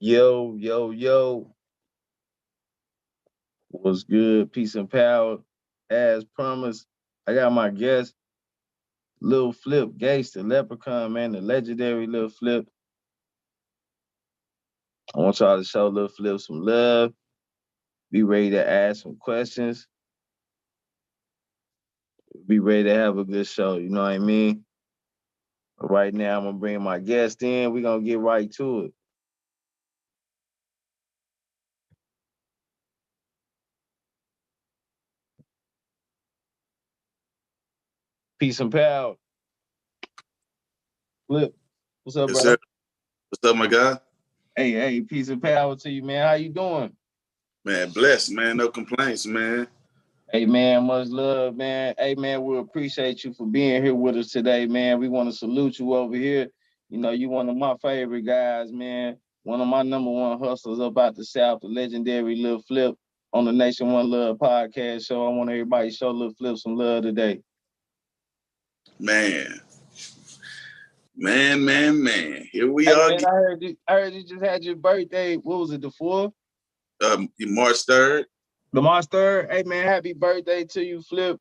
Yo, yo, yo. What's good? Peace and power. As promised, I got my guest, Lil Flip Gates, the Leprechaun, man, the legendary Lil Flip. I want y'all to show Lil Flip some love. Be ready to ask some questions. Be ready to have a good show. You know what I mean? But right now, I'm going to bring my guest in. We're going to get right to it. Peace and power. Flip, what's up, Yes, sir. brother? What's up, my guy? Hey, peace and power to you, man. How you doing? Man, blessed, man. No complaints, man. Hey, man, much love, man. Hey, man, we appreciate you for being here with us today, man. We want to salute you over here. You know, you one of my favorite guys, man. One of my number one hustlers up out the South, the legendary Lil Flip on the Nation One Love podcast show. I want everybody to show Lil Flip some love today. Man. Man. Here we Hey, are man, again. I heard you just had your birthday. What was it, the 4th? March 3rd. The March 3rd? Hey, man, happy birthday to you, Flip.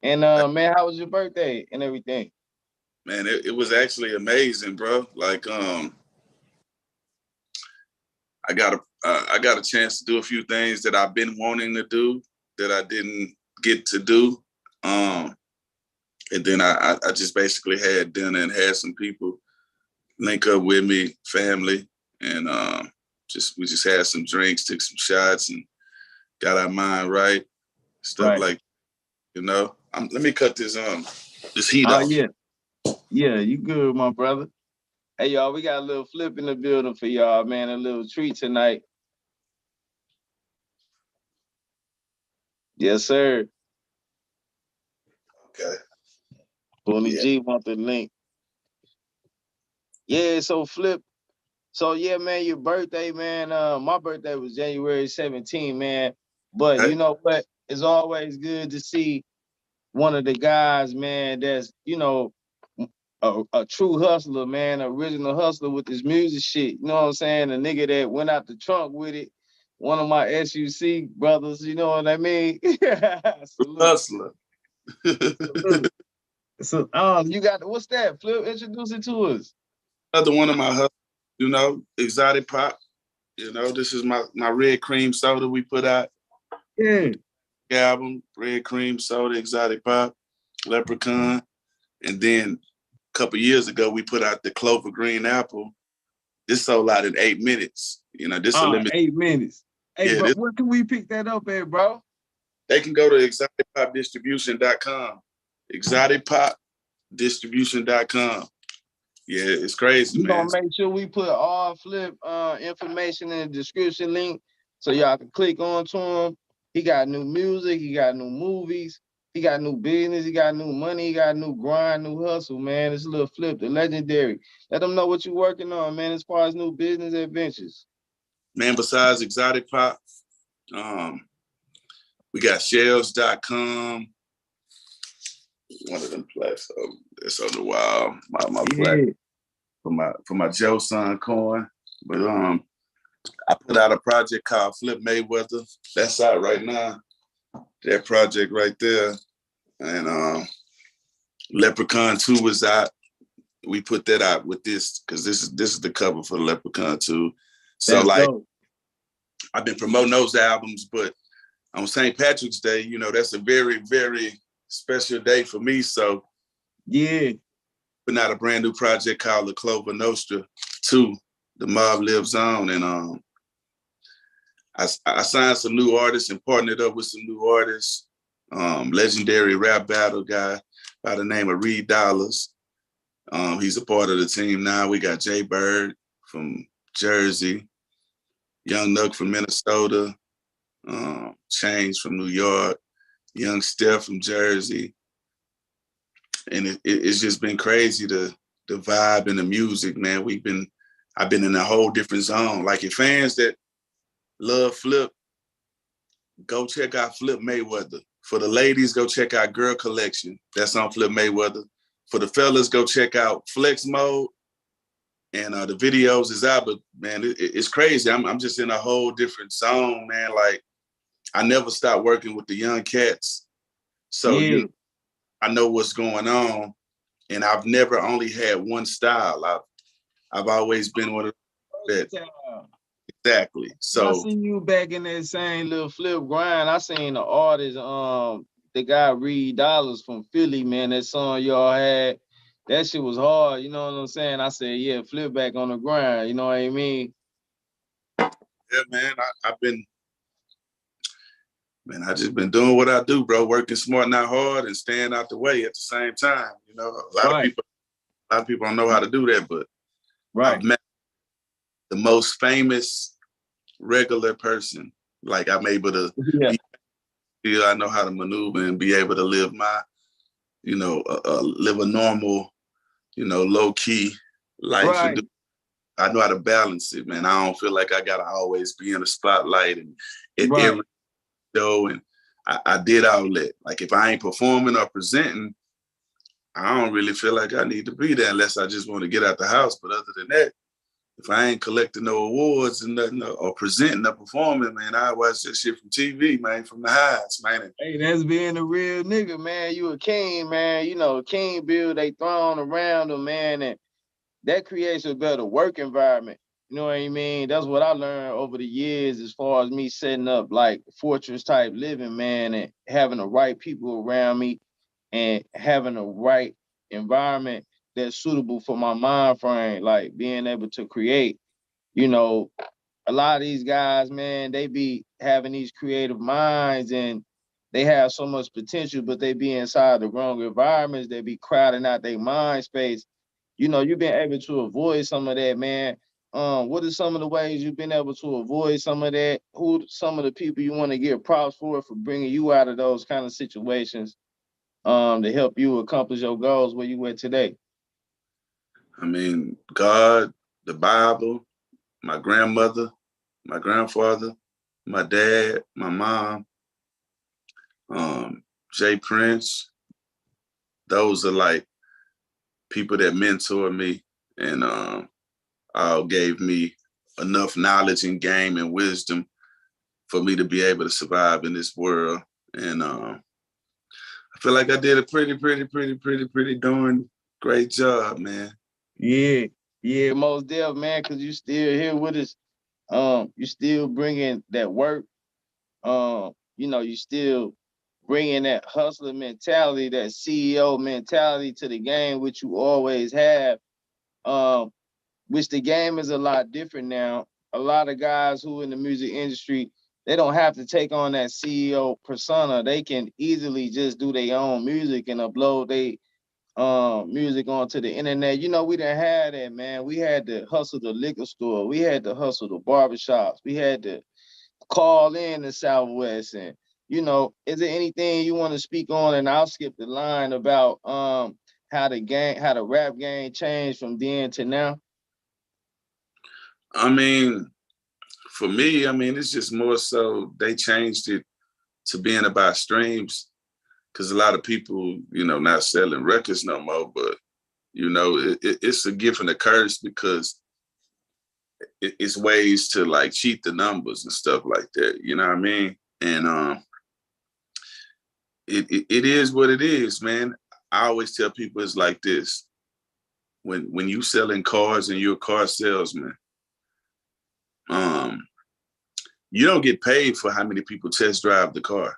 And, man, how was your birthday and everything? Man, it was actually amazing, bro. Like, I got a chance to do a few things that I've been wanting to do that I didn't get to do. And then I just basically had dinner and had some people link up with me, family, and we just had some drinks, took some shots, and got our mind right. Stuff Right. like, let me cut this heat off. Yeah, you good, my brother. Hey, y'all, we got a little Flip in the building for y'all, man. A little treat tonight. Yes, sir. Okay. Tony Yeah. G want the link. Yeah, so Flip. So yeah, man, your birthday, man. My birthday was January 17th, man. But you know what? It's always good to see one of the guys, man, that's, a true hustler, man, original hustler with this music shit. You know what I'm saying? A nigga that went out the trunk with it. One of my SUC brothers, you know what I mean? Hustler. Salute. So you got what's that? Flip, introduce it to us. Another one of my hustles, exotic pop. This is my red cream soda we put out. Yeah. Album, red cream soda, exotic pop, Leprechaun. And then a couple years ago, we put out the Clover Green Apple. This sold out in 8 minutes. This a limit. 8 minutes. Hey, Yeah, bro, where can we pick that up at, bro? They can go to exoticpopdistribution.com. Exoticpopdistribution.com. Yeah, it's crazy, We're man. gonna make sure we put all Flip information in the description link so y'all can click on to him. He got new music, he got new movies, he got new business, he got new money, he got new grind, new hustle, man. It's a little Flip, the legendary. Let them know what you're working on, man, as far as new business adventures. Man, besides Exotic Pop, we got shells.com. One of them platforms that's on the wall. My platform for my Joe Son coin. But I put out a project called Flip Mayweather. That's out right now. That project right there. And Leprechaun 2 was out. We put that out with this because this is the cover for Leprechaun 2. So dope. I've been promoting those albums, but on St. Patrick's Day, that's a very, very special day for me. So yeah, putting out a brand new project called La Clover Nostra 2, The Mob Lives On. And I signed some new artists and partnered up with some new artists. Legendary rap battle guy by the name of Reed Dollars. He's a part of the team now. We got Jay Bird from Jersey, Young Nuck from Minnesota, Change from New York, Young Steph from Jersey. And it's just been crazy, the vibe and the music, man. I've been in a whole different zone. Like, your fans that love Flip, go check out Flip Mayweather. For the ladies, go check out Girl Collection. That's on Flip Mayweather. For the fellas, go check out Flex Mode and the videos is out, but man, it's crazy. I'm just in a whole different zone, man. Like I never stopped working with the young cats. So I know what's going on. And I've never only had one style. I've always been one of that. Exactly. So I seen you back in that same little flip grind. I seen the artist, the guy Reed Dollars from Philly, man. That song y'all had, that shit was hard. You know what I'm saying? I said, yeah, flip back on the grind. You know what I mean? Yeah, man. I just been doing what I do, bro. Working smart, not hard, and staying out the way at the same time. You know, a lot of people don't know how to do that, but I've met the most famous regular person. Like I'm able to feel I know how to maneuver and be able to live my, live a normal, low key life and I know how to balance it, man. I don't feel like I gotta always be in the spotlight and every show. And I did outlet. Like if I ain't performing or presenting, I don't really feel like I need to be there unless I just want to get out the house. But other than that, if I ain't collecting no awards and nothing or presenting or performing, man, I watch that shit from TV, man, from the highs, man. Hey, that's being a real nigga, man. You a king, man. You know, king build they throne around them, man, and that creates a better work environment. You know what I mean? That's what I learned over the years as far as me setting up like fortress type living, man, and having the right people around me and having the right environment that's suitable for my mind frame, like being able to create. You know, a lot of these guys, man, they be having these creative minds and they have so much potential, but they be inside the wrong environments. They be crowding out their mind space. You know, you've been able to avoid some of that, man. What are some of the ways you've been able to avoid some of that? Who some of the people you want to give props for bringing you out of those kind of situations to help you accomplish your goals where you at today? I mean, God, the Bible, my grandmother, my grandfather, my dad, my mom, Jay Prince. Those are like people that mentored me and gave me enough knowledge and game and wisdom for me to be able to survive in this world. And I feel like I did a pretty darn great job, man. Yeah, most definitely, man, because you still here with us. You still bringing that work. You still bringing that hustler mentality, that CEO mentality to the game, which you always have. Which the game is a lot different now. A lot of guys who in the music industry, they don't have to take on that CEO persona. They can easily just do their own music and upload their music onto the internet. You know, we didn't have that, man. We had to hustle the liquor store. We had to hustle the barbershops. We had to call in the Southwest. And, is there anything you want to speak on? And I'll skip the line about how the rap game changed from then to now. I mean, for me, it's just more so they changed it to being about streams because a lot of people, not selling records no more, but, it's a gift and a curse because it's ways to like cheat the numbers and stuff like that. You know what I mean? And it is what it is, man. I always tell people it's like this. When you selling cars and you're a car salesman, you don't get paid for how many people test drive the car.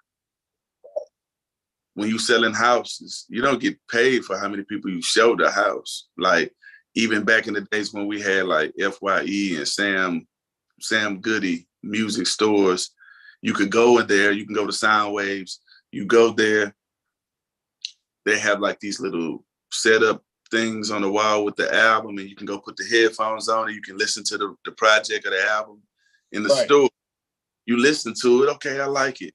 When you selling houses, you don't get paid for how many people you show the house. Like even back in the days when we had like FYE and Sam Goody music stores, you could go in there, you can go to Sound Waves, you go there, they have like these little setup things on the wall with the album and you can go put the headphones on and you can listen to the project or the album in the store. You listen to it, okay, I like it.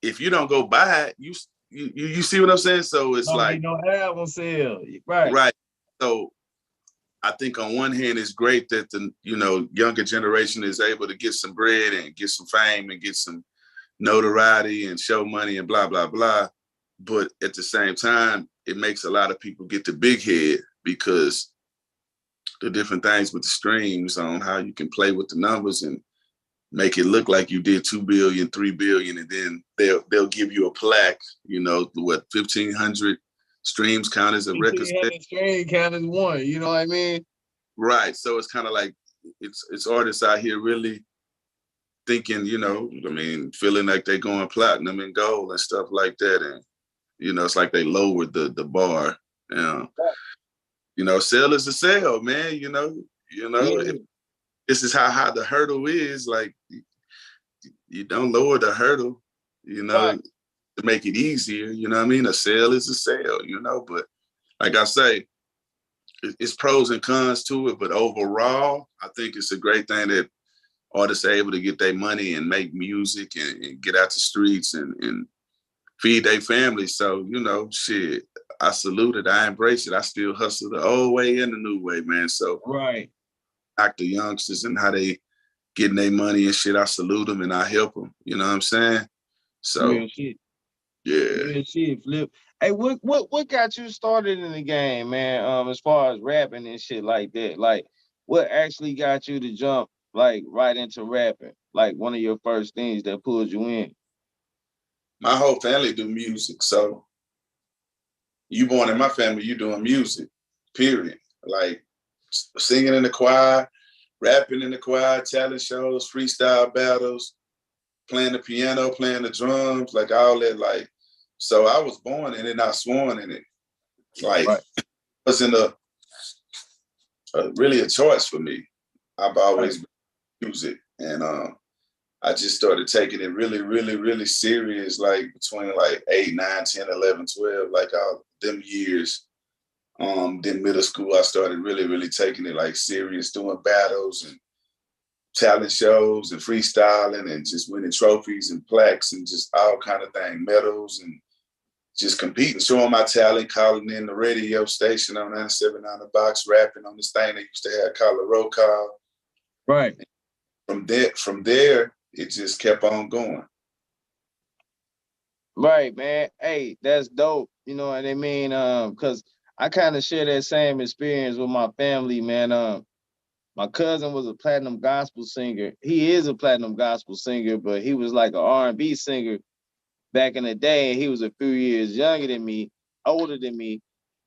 If you don't go buy it, you see what I'm saying? So it's like no album sale, right? Right. So I think on one hand, it's great that the younger generation is able to get some bread and get some fame and get some notoriety and show money and blah blah blah. But at the same time, it makes a lot of people get the big head because the different things with the streams on how you can play with the numbers and make it look like you did 2 billion, 3 billion, and then they'll give you a plaque, you know, what 1,500 streams count as a record sale. Stream count as one, you know what I mean? Right. So it's kind of like it's artists out here really thinking, you know, I mean, feeling like they're going platinum and gold and stuff like that. And, you know, it's like they lowered the bar. You know, sell is a sale, man. Yeah. This is how high the hurdle is. Like, you don't lower the hurdle, you know, Right. to make it easier. You know what I mean? A sale is a sale, you know. But like I say, it's pros and cons to it. But overall, I think it's a great thing that artists are able to get their money and make music and get out the streets and feed their families. So, you know, shit, I salute it. I embrace it. I still hustle the old way and the new way, man. So, Right. like the youngsters and how they getting their money and shit, I salute them and I help them. You know what I'm saying? So, Real shit. yeah. Real shit, Flip. Hey, what got you started in the game, man? As far as rapping and shit like that. Like, what actually got you to jump like right into rapping? Like one of your first things that pulled you in. My whole family do music. So, you born in my family, you doing music, period. Like, singing in the choir, rapping in the choir, talent shows, freestyle battles, playing the piano, playing the drums, like all that. Like, so I was born in it, not sworn in it. Like, Right. it wasn't really a choice for me. I've always been music, and I just started taking it really, really, really serious. Like between like 8, 9, 10, 11, 12, like all them years. Then middle school, I started really, really taking it like serious, doing battles and talent shows and freestyling and just winning trophies and plaques and just all kind of things, medals and just competing, showing my talent, calling in the radio station on 97 on the box, rapping on this thing they used to have called a roll call. Right. From there, it just kept on going. Right, man. Hey, that's dope. You know what I mean? Because I kind of share that same experience with my family, man. My cousin was a platinum gospel singer. He is a platinum gospel singer, but he was like an R&B singer back in the day. He was a few years younger than me, older than me.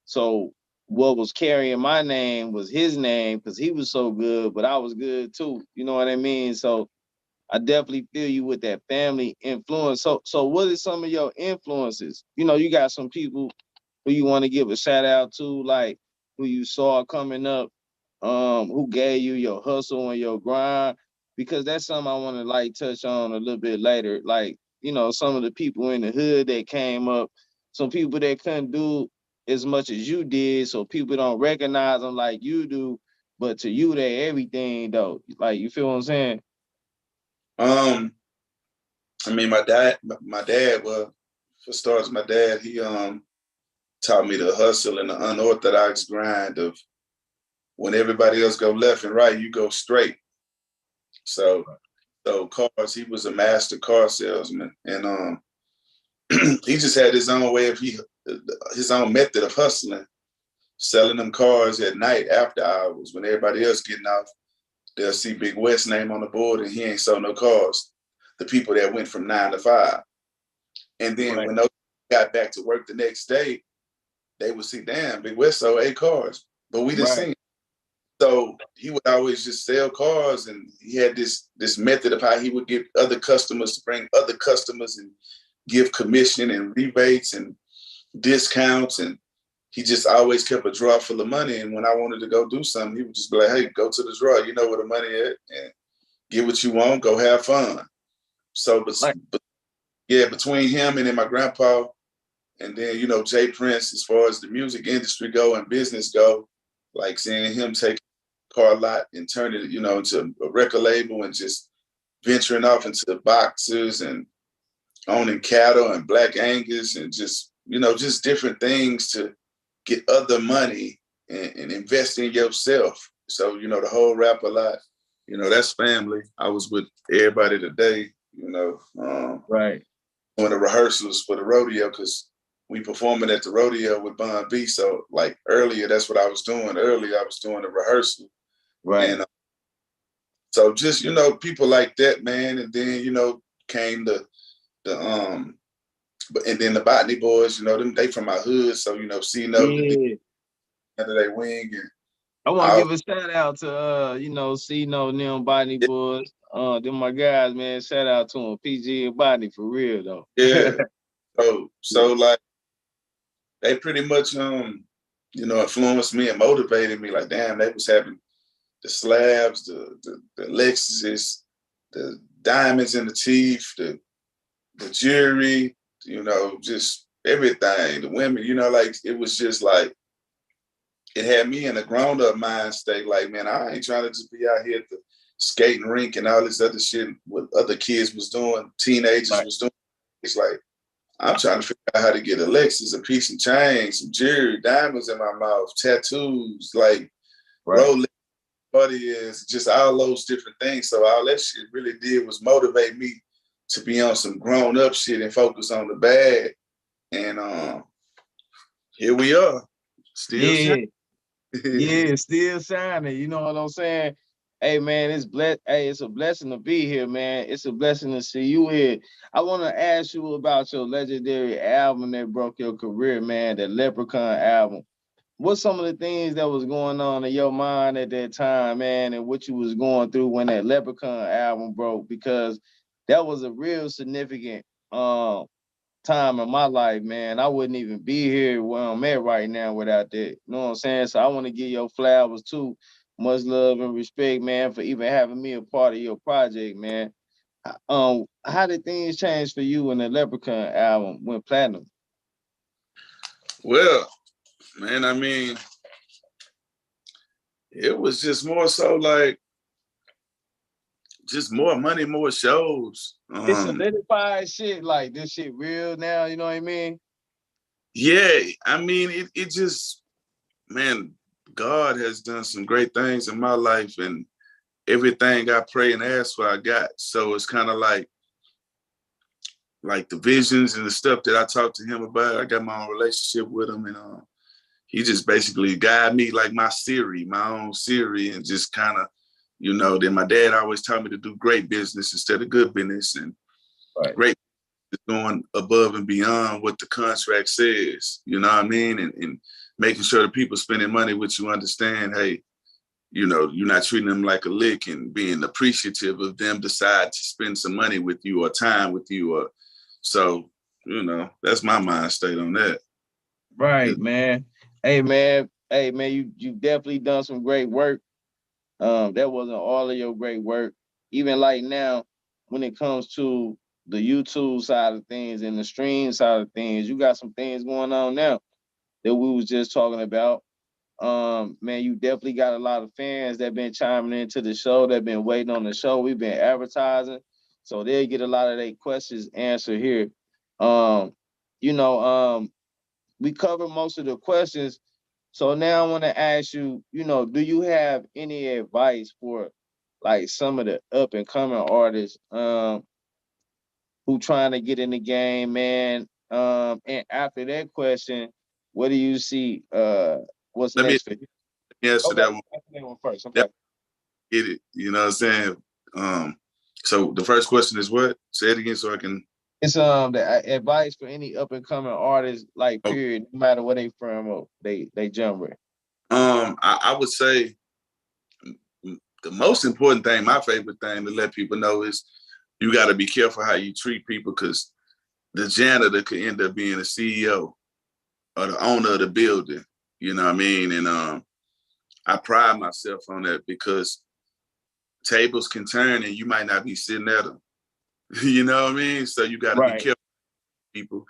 So what was carrying my name was his name because he was so good, but I was good too. You know what I mean? So I definitely feel you with that family influence. So what are some of your influences? You know, you got some people who you want to give a shout out to, like who you saw coming up, who gave you your hustle and your grind, because that's something I want to like touch on a little bit later. Like, you know, some of the people in the hood that came up, some people that couldn't do as much as you did, so people don't recognize them like you do, but to you they everything though. Like, you feel what I'm saying? I mean, my dad, well, for starters, my dad, he taught me the hustle and the unorthodox grind of when everybody else go left and right, you go straight. So cars, he was a master car salesman, and he just had his own way of his own method of hustling, selling them cars at night after hours when everybody else getting off. They'll see Big West name on the board, and he ain't sold no cars. The people that went from 9 to 5, and then Right. when those got back to work the next day, they would see, damn, Big West sold 8 cars, but we didn't Right. see. So he would always just sell cars, and he had this method of how he would get other customers to bring other customers and give commission and rebates and discounts, and he just always kept a drawer full of money. And when I wanted to go do something, he would just be like, "Hey, go to the drawer. You know where the money is, and get what you want. Go have fun." So, Right. but yeah, between him and then my grandpa, and then Jay Prince, as far as the music industry go and business go, like seeing him take car lot and turn it, into a record label and just venturing off into the boxes and owning cattle and Black Angus and just different things to get other money and invest in yourself. So, the whole rap a lot, that's family. I was with everybody today, Right. doing the rehearsals for the rodeo because we performing at the rodeo with Bun B. So like earlier, that's what I was doing. Earlier, I was doing a rehearsal. Right. And so just, people like that, man. And then, came and then the Botany Boys, they from my hood. So, C-Note to be Yeah. under their wing. And I want to give a shout out to C-No and them Botany Boys. Them my guys, man. Shout out to them. PG and Botany for real though. yeah. So like they pretty much influenced me and motivated me. Like, damn, they was having the slabs, the Lexuses, the diamonds in the teeth, the jewelry, just everything. The women, like it was just like it had me in a grown-up mind state. Like, man, I ain't trying to just be out here at the skating rink and all this other shit what other kids was doing, teenagers was doing. It's like I'm trying to figure out how to get a Lexus, a piece of chain, some jewelry, diamonds in my mouth, tattoos, like Rolex, is just all those different things. So all that shit really did was motivate me to be on some grown up shit and focus on the bag. And here we are, still shining. Yeah, still shining. You know what I'm saying? Hey man, it's a blessing to be here, man. It's a blessing to see you here. I want to ask you about your legendary album that broke your career, man, the Leprechaun album. What's some of the things that was going on in your mind at that time, man, and what you was going through when that Leprechaun album broke? Because that was a real significant time in my life, man. I wouldn't even be here where I'm at right now without that. You know what I'm saying? So I want to give your flowers too. Much love and respect, man, for even having me a part of your project, man. How did things change for you when the Leprechaun album went platinum? Well, man, I mean, it was just more so like just more money, more shows. It's solidified shit, like this shit real now, you know what I mean? Yeah, I mean, it just, man, God has done some great things in my life, and everything I pray and ask for, I got. So it's kind of like the visions and the stuff that I talked to him about. I got my own relationship with him, and he just basically guided me like my own Siri, and just kind of, then my dad always taught me to do great business instead of good business, and great going above and beyond what the contract says, you know what I mean? And making sure the people spending money with you understand, hey, you're not treating them like a lick, and being appreciative of them decide to spend some money with you or time with you. Or so, that's my mind state on that. Right, man. Hey, man. Hey, man, you definitely done some great work. That wasn't all of your great work. Even like now, when it comes to the YouTube side of things and the stream side of things, you got some things going on now that we was just talking about. Man, you definitely got a lot of fans that been chiming into the show, that been waiting on the show. We've been advertising, so they'll get a lot of their questions answered here. Um, you know, we covered most of the questions. So now I want to ask you, do you have any advice for like some of the up and coming artists who trying to get in the game, man? And after that question, what do you see? What's Let me next for you? answer Okay, that one. answer that one first. Okay. Yep, get it. You know what I'm saying? So the first question is what? Say it again so I can. It's the advice for any up and coming artists, like Oh, period, no matter where they from or they genre. I would say the most important thing, my favorite thing to let people know is you got to be careful how you treat people, because the janitor could end up being the CEO or the owner of the building. You know what I mean? And I pride myself on that, because tables can turn and you might not be sitting at them. You know what I mean? So you got to be Right. careful, people.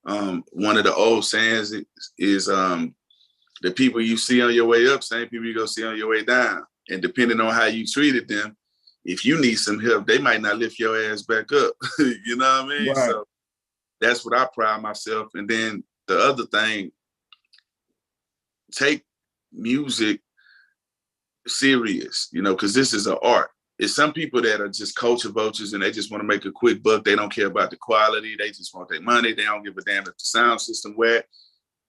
One of the old sayings is the people you see on your way up, same people you go see on your way down. And depending on how you treated them, if you need some help, they might not lift your ass back up. You know what I mean? Right. So that's what I pride myself. And then the other thing, take music serious, because this is an art. it's some people that are just culture vultures and they just want to make a quick buck. They don't care about the quality. They just want their money. They don't give a damn if the sound system wet.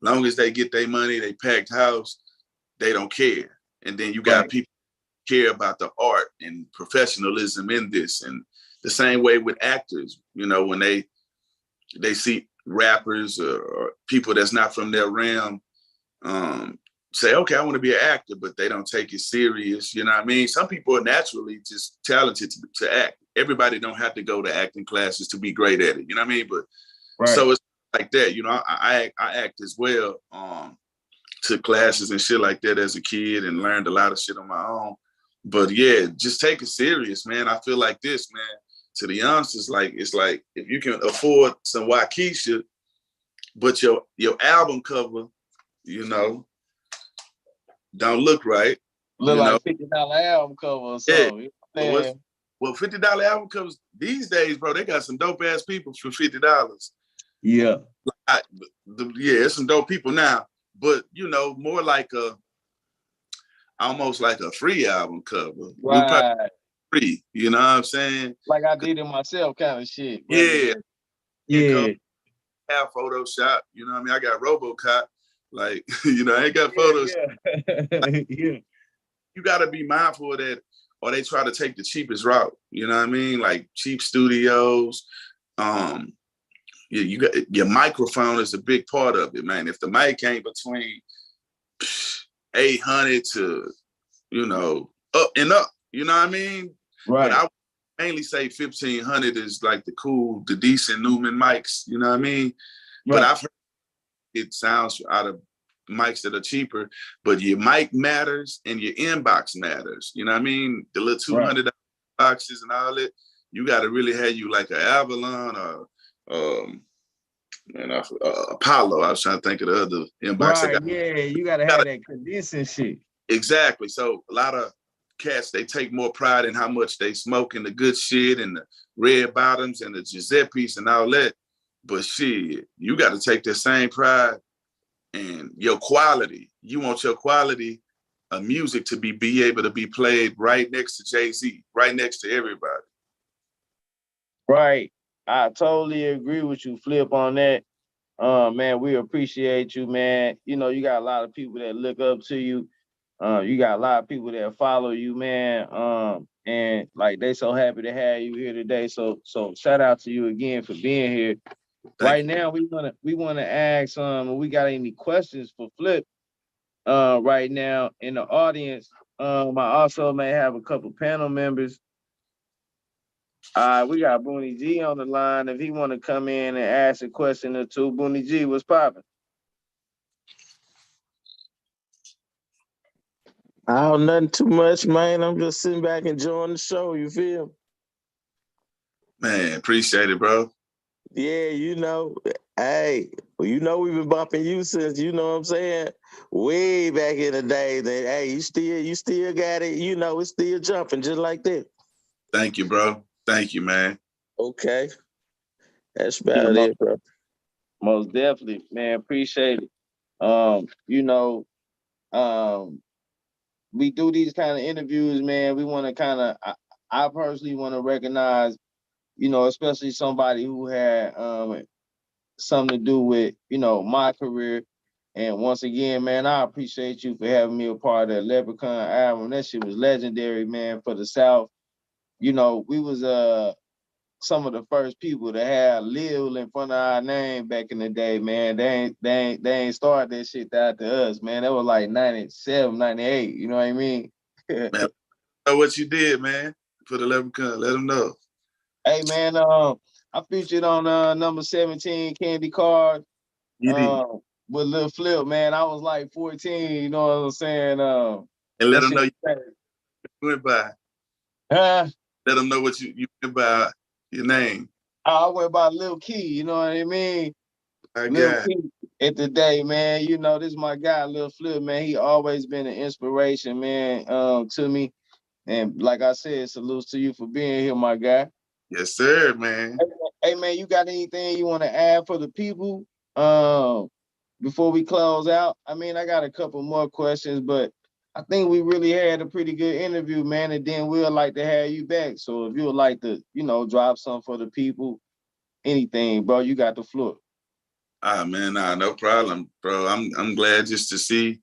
Long as they get their money, they packed house, they don't care. And then you got people care about the art and professionalism in this. And the same way with actors, you know, when they see rappers or people that's not from their realm, say, okay, I want to be an actor, but they don't take it serious. You know what I mean? Some people are naturally just talented to act. Everybody don't have to go to acting classes to be great at it. You know what I mean? But so it's like that. You know, I act as well. Took classes and shit like that as a kid and learned a lot of shit on my own. But yeah, just take it serious, man. I feel like this, man. To the youngsters, it's like if you can afford some Waukesha, but your album cover, you know, don't look right. Look like $50 album cover or something. Yeah. Well, $50 album covers these days, bro, they got some dope ass people for $50. Yeah. It's some dope people now, but you know, more like almost like a free album cover. Right. Free, you know what I'm saying? Like I did it myself kind of shit. Yeah. Yeah. Have Photoshop, you know what I mean? I got RoboCop. Like, you know, I ain't got photos. Yeah. You got to be mindful of that, or they try to take the cheapest route. You know what I mean? Like cheap studios. You got your microphone is a big part of it, man. If the mic ain't between 800 to, you know, up and up, you know what I mean? Right. But I would mainly say 1,500 is like the decent Newman mics. You know what I mean? Right. But I've heard it sounds out of mics that are cheaper, but your mic matters and your inbox matters. You know what I mean? The little $200 boxes and all that, you got to really have you like an Avalon or Apollo. I was trying to think of the other inbox. Right, you got to have that condensing shit. Exactly. So a lot of cats, they take more pride in how much they smoke and the good shit and the red bottoms and the Giuseppe's and all that. But shit, you got to take that same pride and your quality. You want your quality of music to be able to be played right next to Jay-Z, right next to everybody. Right. I totally agree with you, Flip, on that. Man, we appreciate you, man. You know, you got a lot of people that look up to you. You got a lot of people that follow you, man. And like they so happy to have you here today. So shout out to you again for being here. Right now, we wanna ask we got any questions for Flip right now in the audience. I also may have a couple panel members. We got Booney G on the line. If he want to come in and ask a question or two, Booney G, what's popping? Oh, nothing too much, man. I'm just sitting back enjoying the show. You feel? Man, appreciate it, bro. Yeah, you know, hey, well, you know we've been bumping you since, you know what I'm saying, way back in the day. That hey, you still got it. You know, it's still jumping just like that. Thank you, bro. Thank you, man. Okay, that's about it, bro. Most definitely, man. Appreciate it. You know, we do these kind of interviews, man. We want to kind of, I personally want to recognize, you know, especially somebody who had something to do with, you know, my career. And once again, man, I appreciate you for having me a part of that Leprechaun album. That shit was legendary, man, for the South. You know, we was some of the first people to have Lil in front of our name back in the day, man. They ain't started that shit after us, man. That was like 97, 98, you know what I mean? Man, know what you did, man, for the Leprechaun. Let them know. Hey, man, I featured on number 17 Candy Card with Lil Flip, man. I was like 14, you know what I'm saying? And let them know you went by. Huh? Let them know what you went by your name. I went by Lil Key, you know what I mean? Lil Key at the day, man. You know, this is my guy, Lil Flip, man. He always been an inspiration, man, to me. And like I said, salutes to you for being here, my guy. Yes, sir, man. Hey, man, you got anything you want to add for the people before we close out? I mean, I got a couple more questions, but I think we really had a pretty good interview, man, and then we'd like to have you back. So if you would like to, drop something for the people, anything, bro, you got the floor. Man, nah, no problem, bro. I'm glad just to see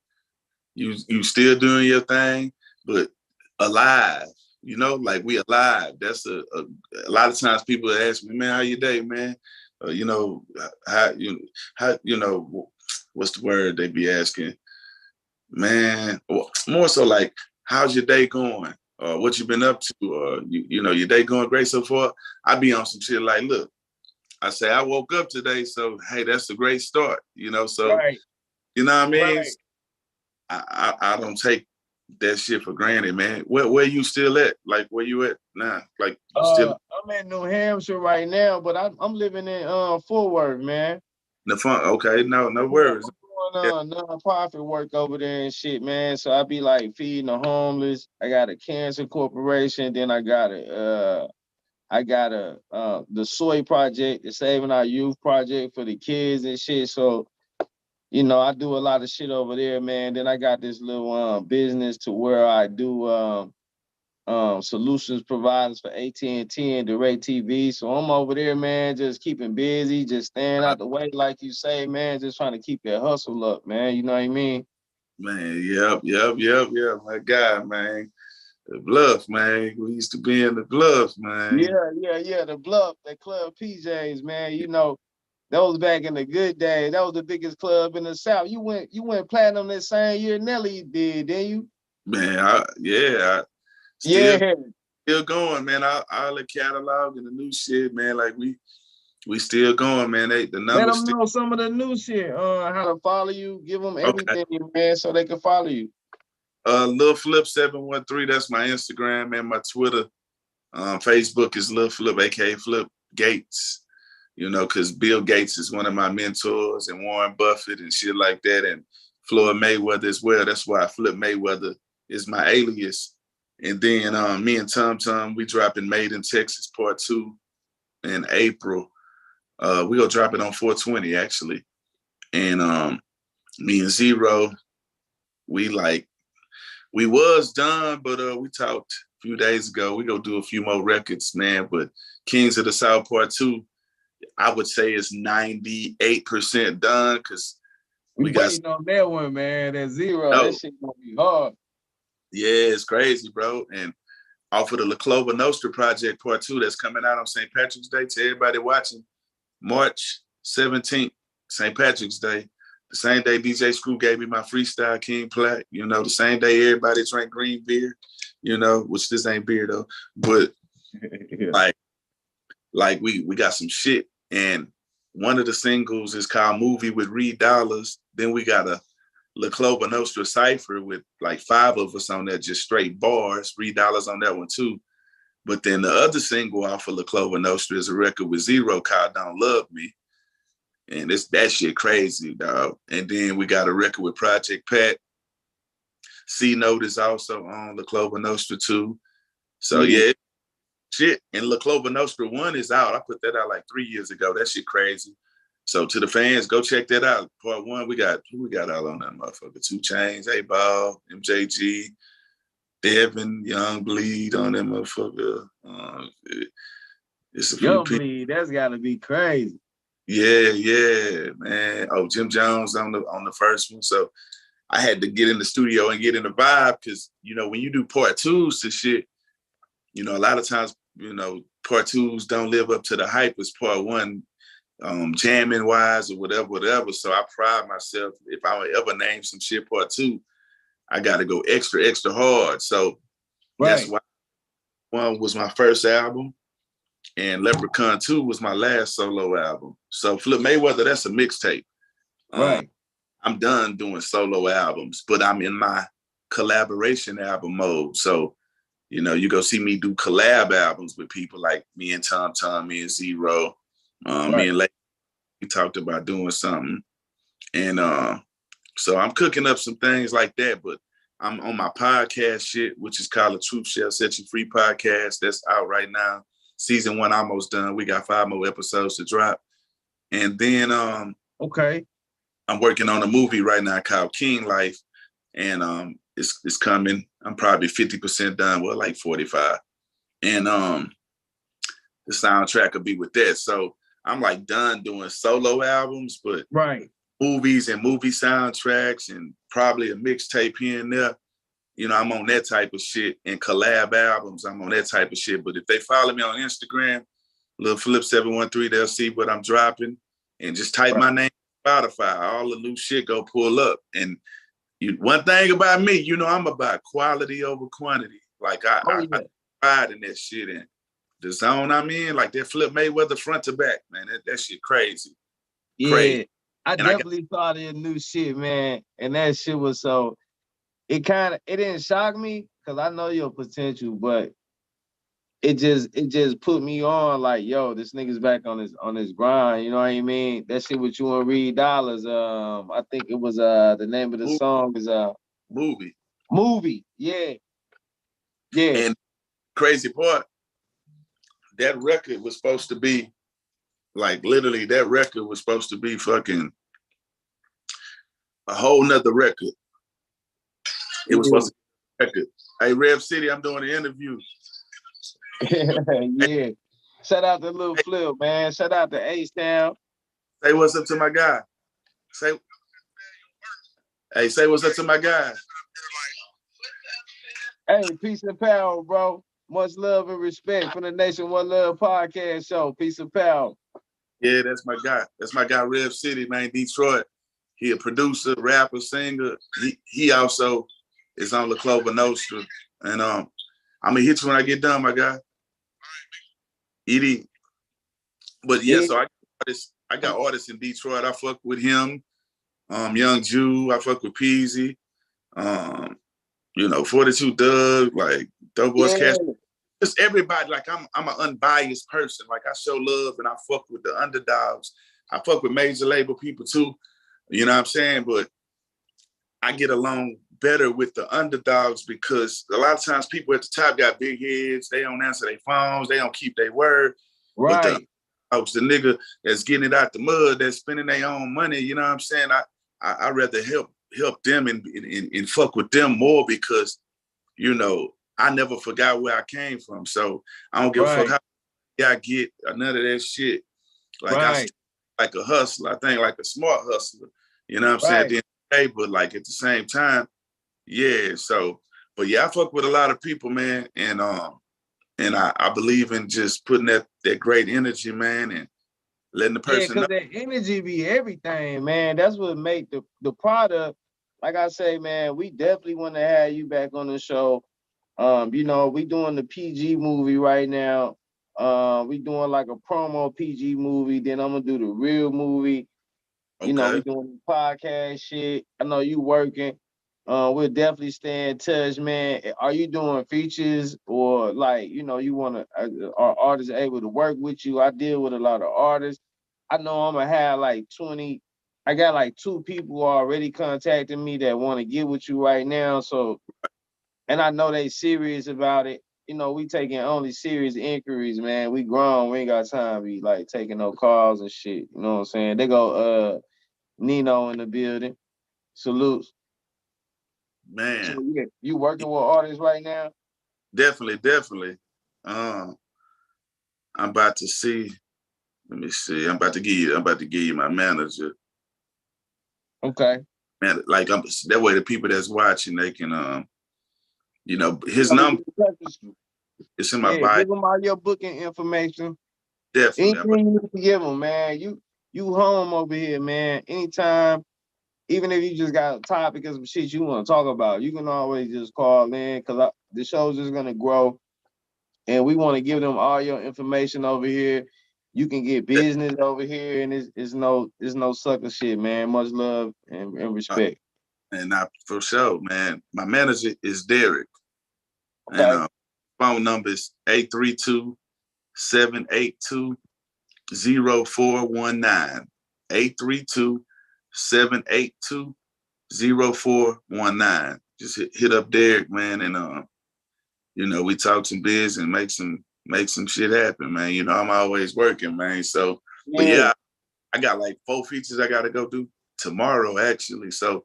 you still doing your thing, but alive. Like we alive. That's a lot of times people ask me, man, how your day, man? How what's the word they be asking, man? Or more so like, how's your day going? Or what you been up to? Or your day going great so far? I be on some shit like, look, I say I woke up today, so hey, that's a great start. So Right. you know what I mean? Right. I don't take that shit for granted, man. Where you still at? Like where you at now? Like you still I'm in New Hampshire right now, but I'm living in Fort Worth, man. the fun? Okay, no worries. I'm doing nonprofit work over there and shit, man. So I be like feeding the homeless. I got a cancer corporation, then I got the soy project, the Saving Our Youth project for the kids and shit. So, I do a lot of shit over there, man. Then I got this little business to where I do solutions providers for AT&T and DirecTV. So I'm over there, man, just keeping busy, just staying out the way, like you say, man, just trying to keep that hustle up, man. You know what I mean? Man, yep. My God, man. The Bluff, man. We used to be in the Bluff, man. Yeah. The Bluff, that Club PJs, man. That was back in the good days. That was the biggest club in the South. You went platinum that same year Nelly did, didn't you? Man, I still Yeah. still going, man. All the catalog and the new shit, man. Like we still going, man. The Let numbers them still know some of the new shit, how to follow you. Give them okay. everything, man, so they can follow you. Lil Flip 713. That's my Instagram, man. My Twitter, Facebook is Lil Flip, aka Flip Gates. Because Bill Gates is one of my mentors, and Warren Buffett and shit like that, and Floyd Mayweather as well. That's why Flip Mayweather is my alias. And then me and Tom, we dropping Made in Texas Part 2 in April. We gonna drop it on 420 actually. And me and Zero, we was done, but we talked a few days ago. We gonna do a few more records, man. But Kings of the South Part 2, I would say it's 98% done because We we got waiting on that one, man. That Zero, oh, that shit gonna be hard. yeah, it's crazy, bro. And off of the La Clova Nostra Project Part 2 that's coming out on St. Patrick's Day, to everybody watching, March 17th, St. Patrick's Day. The same day DJ Screw gave me my freestyle King plaque, the same day everybody drank green beer, which this ain't beer though. But Yeah. like we got some shit. And one of the singles is called Movie with Reed Dollars. Then we got a La Clova Nostra Cypher with like 5 of us on that, just straight bars. Reed Dollars on that one too. But then the other single off of La Clova Nostra is a record with Zero called Don't Love Me. And that shit crazy, dog. And then we got a record with Project Pat. C Note is also on La Clova Nostra too. So yeah, shit. And La Clova Nostra 1 is out. I put that out like 3 years ago. That shit crazy. So to the fans, go check that out. Part 1, we got out on that motherfucker? 2 Chainz, A-Ball, MJG, Devin, Young Bleed on that motherfucker. It's a few Young people. Bleed, that's gotta be crazy. Yeah, man. Oh, Jim Jones on the first one. So I had to get in the studio and get in the vibe because, when you do part 2s to shit, a lot of times, part 2s don't live up to the hype as part 1, jamming wise or whatever. So I pride myself, if I ever name some shit part 2, I got to go extra hard. So That's why 1 was my first album. And Leprechaun 2 was my last solo album. So Flip Mayweather, that's a mixtape. Right. I'm done doing solo albums, but I'm in my collaboration album mode. So, you go see me do collab albums with people like me and Tom, me and Zero, me and Lake. We talked about doing something. And so I'm cooking up some things like that, but I'm on my podcast shit, which is called The Truth Shall Set You Free podcast. That's out right now. Season 1 almost done. We got 5 more episodes to drop. And then okay, I'm working on a movie right now called King Life. And it's coming. I'm probably 50% done, well, like 45. And the soundtrack will be with that. So I'm like done doing solo albums, but right. movies and movie soundtracks and probably a mixtape here and there. You know, I'm on that type of shit, and collab albums, I'm on that type of shit. But if they follow me on Instagram, Lil Flip 713, they'll see what I'm dropping, and just type my name Spotify. All the new shit go pull up. And one thing about me, you know, I'm about quality over quantity. Like I pride in that shit. And the zone I'm in, like that Flip Mayweather front to back, man, that shit crazy. Yeah, crazy. I definitely saw the new shit, man, and that shit was so. It didn't shock me because I know your potential, but it just put me on like, yo, this nigga's back on his grind. You know what I mean? That shit with you and Reed Dollars. I think it was the name of the song is Movie. Yeah. And crazy part, that record was supposed to be like literally that record was supposed to be fucking a whole nother record. It was supposed to be a record. Hey, Rev City, I'm doing an interview. Yeah. Shout out to Lil Flip, man. Shout out to H-Town. Say what's up to my guy. Say what's up to my guy. Hey, peace and power, bro. Much love and respect from the Nation One Love podcast show. Peace and power. Yeah, that's my guy. That's my guy, Rev City, man, Detroit. He a producer, rapper, singer. He also is on the Clover Nostra. And I'm gonna hit you when I get done, my guy. ED. But yeah, so I got artists in Detroit. I fuck with him. Young Jew, I fuck with Peasy. You know, 42 Doug, like Dope Boys Cash. Just everybody, like I'm an unbiased person. Like I show love and I fuck with the underdogs. I fuck with major label people too. You know what I'm saying? But I get along better with the underdogs because a lot of times people at the top got big heads. They don't answer their phones. They don't keep their word. Right. But the nigga that's getting it out the mud, that's spending their own money, you know what I'm saying? I rather help them and fuck with them more because, you know, I never forgot where I came from. So I don't give a fuck how I get none of that shit. Like I like a hustler. I think like a smart hustler. You know what I'm saying? But like at the same time, yeah. So, but yeah, I fuck with a lot of people, man. And I believe in just putting that great energy, man, and letting the person know. That energy be everything, man. That's what make the product. Like I say, man, we definitely want to have you back on the show. You know, we doing the PG movie right now. We doing like a promo PG movie. Then I'm gonna do the real movie. You know, we doing the podcast shit. I know you working. We'll definitely stay in touch, man. Are you doing features or like, you know, you want to, are artists able to work with you? I deal with a lot of artists. I know I'm gonna have like 20. I got like 2 people already contacting me that want to get with you right now. So, and I know they serious about it. You know, we taking only serious inquiries, man. We grown. We ain't got time to be like taking no calls and shit. You know what I'm saying? They go, Nino in the building. Salutes. Man. So yeah, you working with artists right now? Definitely. I'm about to see. Let me see. I'm about to give you my manager. Okay. Man, like that way the people that's watching, they can you know, his number. It's in my bio. Give them all your booking information. Definitely. Anything you need to give them, man. You home over here, man. Anytime, even if you just got a topic of some shit you want to talk about, you can always just call in because the show's just gonna grow, and we want to give them all your information over here. You can get business over here, and it's no sucker shit, man. Much love and respect. And for sure, man. My manager is Derek. Okay. And phone number is 832-782-0419. 832-782-0419. Just hit up Derek, man, and you know, we talk some biz and make some shit happen, man. You know, I'm always working, man. So, but yeah, I got like 4 features I gotta go do tomorrow, actually. So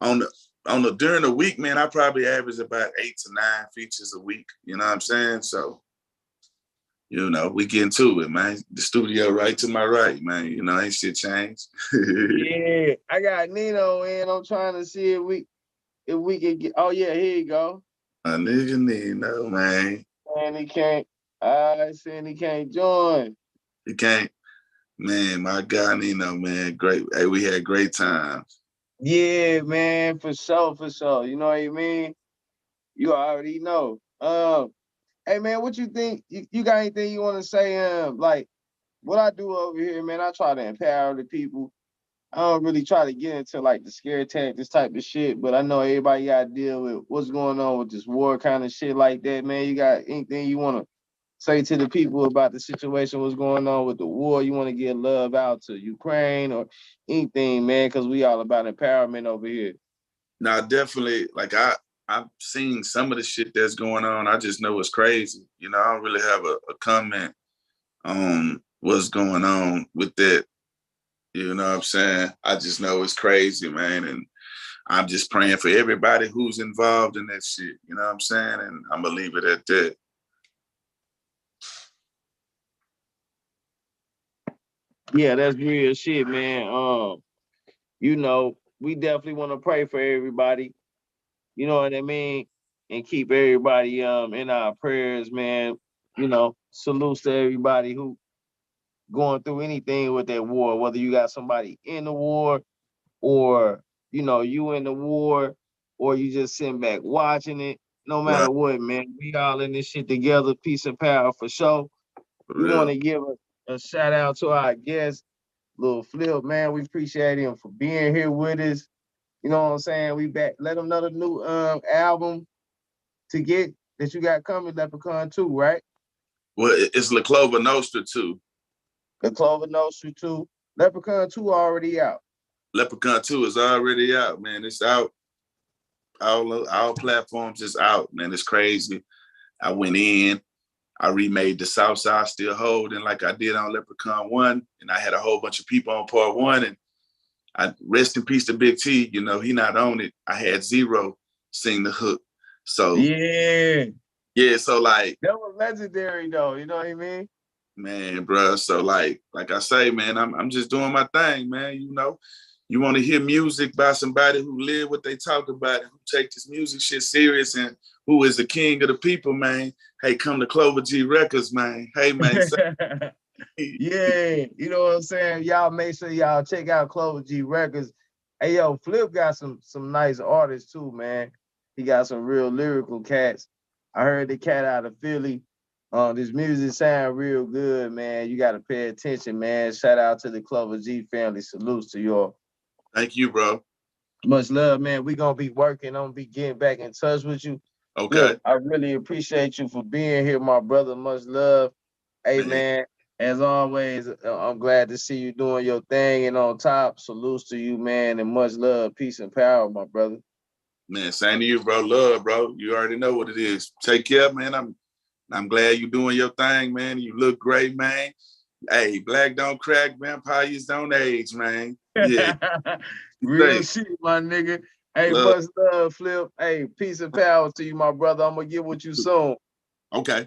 on during the week, man, I probably average about 8 to 9 features a week. You know what I'm saying? So, you know, we get into it, man. The studio right to my right, man. You know, ain't shit changed. Yeah, I got Nino in. I'm trying to see if we can get. Oh yeah, here you go. My nigga Nino, man. And he can't. I saying he can't join. He can't. Man, my guy Nino, man. Great. Hey, we had great times. Yeah, man, for sure, for sure. You know what I mean? You already know. Hey man, what you think? You got anything you want to say? Like what I do over here, man, I try to empower the people. I don't really try to get into like the scare tactics type of shit, but I know everybody got to deal with what's going on with this war kind of shit like that, man. You got anything you want to say to the people about the situation, what's going on with the war? You want to get love out to Ukraine or anything, man, because we all about empowerment over here. Now, definitely, like I've seen some of the shit that's going on. I just know it's crazy. You know, I don't really have a comment on what's going on with that. You know what I'm saying? I just know it's crazy, man. And I'm just praying for everybody who's involved in that shit. You know what I'm saying? And I'm going to leave it at that. Yeah, that's real shit, man. You know, we definitely want to pray for everybody. You know what I mean? And keep everybody in our prayers, man. You know, salutes to everybody who going through anything with that war, whether you got somebody in the war or you know, you in the war or you just sitting back watching it. No Right. matter what, man, we all in this shit together, peace and power for sure. For We want real. to give a shout out to our guest, Lil Flip, man. We appreciate him for being here with us. You know what I'm saying? We back. Let them know the new album to get that you got coming, Leprechaun 2, right? Well, it's La Clover Nostra too. The Clover Nostra 2. Leprechaun 2 already out. Leprechaun 2 is already out, man. It's out. All platforms is out, man. It's crazy. I went in. I remade the South Side Still Holding like I did on Leprechaun 1. And I had a whole bunch of people on part 1. And I rest in peace to Big T. You know, he not on it. I had Zero sing the hook. So yeah, so like that was legendary though, you know what I mean? Man, bro. So like I say, man, I'm just doing my thing, man. You know, you want to hear music by somebody who live what they talk about and who take this music shit serious and who is the king of the people, man. Hey, come to Clover G Records, man. Hey, man. Yeah, you know what I'm saying? Y'all make sure y'all check out Clover G Records. Hey, yo, Flip got some nice artists too, man. He got some real lyrical cats. I heard the cat out of Philly. This music sound real good, man. You got to pay attention, man. Shout out to the Clover G family. Salutes to y'all. Thank you, bro. Much love, man. We gonna be working on be getting back in touch with you. Okay. Look, I really appreciate you for being here, my brother. Much love. Hey, man, as always, I'm glad to see you doing your thing and on top. Salutes to you, man, and much love, peace, and power, my brother. Man, same to you, bro. Love, bro. You already know what it is. Take care, man. I'm glad you doing your thing, man. You look great, man. Hey, black don't crack, vampires don't age, man. Yeah. Real shit, my nigga. Hey, much love, Flip. Hey, peace and power to you, my brother. I'm gonna get with you soon. Okay.